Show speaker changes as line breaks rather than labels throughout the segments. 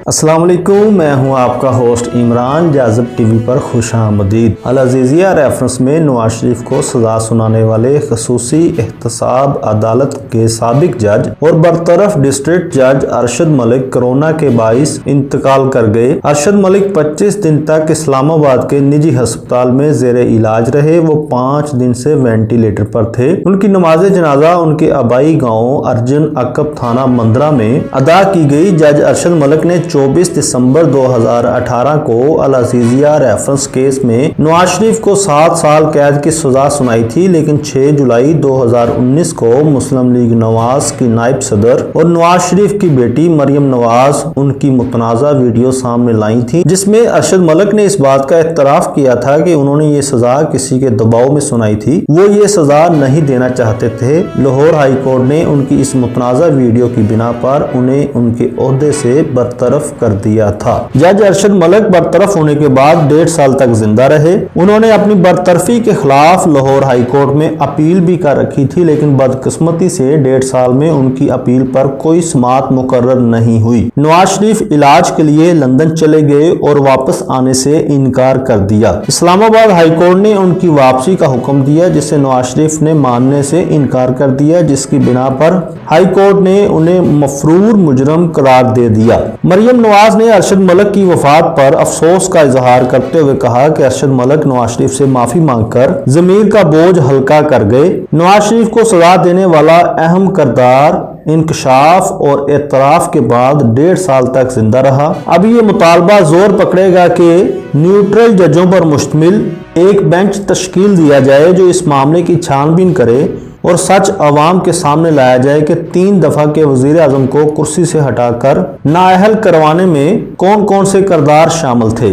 अस्सलाम वालेकुम, मैं हूं आपका होस्ट इमरान। जाज़ब टीवी पर खुश आमदीद। अल-अज़ीज़िया रेफरेंस में नवाज शरीफ को सजा सुनाने वाले खसूसी एहतसाब अदालत के साबिक जज और बरतरफ डिस्ट्रिक्ट जज अरशद मलिक कोरोना के बाइस इंतकाल कर गए। अरशद मलिक 25 दिन तक इस्लामाबाद के निजी अस्पताल में ज़ेरे इलाज रहे। वो 5 दिन से वेंटिलेटर पर थे। उनकी नमाज जनाजा उनके आबाई गाँव अर्जन अकब थाना मंदरा में अदा की गई। जज अरशद मलिक ने 24 दिसंबर 2018 को अल-अज़ीज़िया रेफरेंस केस में नवाज शरीफ को 7 साल कैद की सजा सुनाई थी, लेकिन 6 जुलाई 2019 को मुस्लिम लीग नवाज की नायब सदर और नवाज शरीफ की बेटी मरियम नवाज उनकी मुतनाज़ा वीडियो सामने लाई थी, जिसमें अरशद मलिक ने इस बात का एतराफ़ किया था कि उन्होंने ये सजा किसी के दबाव में सुनाई थी। वो ये सजा नहीं देना चाहते थे। लाहौर हाई कोर्ट ने उनकी इस मुतनाज़ा वीडियो की बिना पर उन्हें उनके ओहदे से बरतरफ कर दिया था। जज अरशद मलिक बरतरफ होने के बाद 1.5 साल तक जिंदा रहे। उन्होंने अपनी बरतरफी के खिलाफ लाहौर हाई कोर्ट में अपील भी कर रखी थी, लेकिन बदकिस्मती से 1.5 साल में उनकी अपील पर कोई समाअत मुकर्रर नहीं हुई। नवाज शरीफ इलाज के लिए लंदन चले गए और वापस आने से इनकार कर दिया। इस्लामाबाद हाई कोर्ट ने उनकी वापसी का हुक्म दिया, जिसे नवाज शरीफ ने मानने से इनकार कर दिया, जिसकी बिना पर हाई कोर्ट ने उन्हें मफरूर मुजरम करार दे दिया। मरियम नवाज ने अरशद मलिक की वफात पर अफसोस का इजहार करते हुए कहा कि अरशद मलिक नवाज शरीफ से माफी मांगकर ज़मीर का बोझ हल्का कर गए। नवाज शरीफ को सजा देने वाला अहम किरदार इंकशाफ और एतराफ के बाद 1.5 साल तक जिंदा रहा। अब ये मुतालबा जोर पकड़ेगा कि न्यूट्रल जजों पर मुश्तमिल एक बेंच तश्कील दिया जाए जो इस मामले की छानबीन करे और सच अवाम के सामने लाया जाए कि 3 दफा के वजीर आजम को कुर्सी से हटाकर नाअहल करवाने में कौन कौन से किरदार शामिल थे।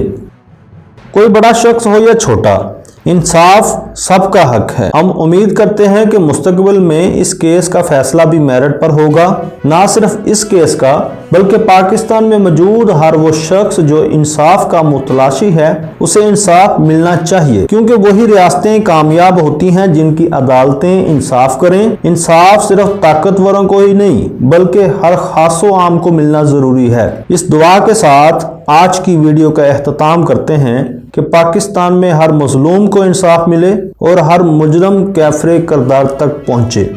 कोई बड़ा शख्स हो या छोटा, इंसाफ सबका हक है। हम उम्मीद करते हैं कि मुस्तकबिल में इस केस का फैसला भी मेरिट पर होगा। ना सिर्फ इस केस का, बल्कि पाकिस्तान में मौजूद हर वो शख्स जो इंसाफ का मुतलाशी है, उसे इंसाफ मिलना चाहिए, क्योंकि वही रियासतें कामयाब होती हैं जिनकी अदालतें इंसाफ करें। इंसाफ सिर्फ ताकतवरों को ही नहीं, बल्कि हर खासो आम को मिलना जरूरी है। इस दुआ के साथ आज की वीडियो का एख्तिताम करते हैं कि पाकिस्तान में हर मजलूम को इंसाफ मिले और हर मुजरम कैफरे किरदार तक पहुंचे।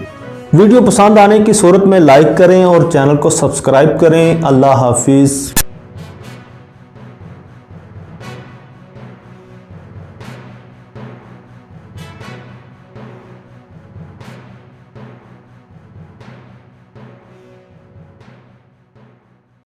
वीडियो पसंद आने की सूरत में लाइक करें और चैनल को सब्सक्राइब करें। अल्लाह हाफिज।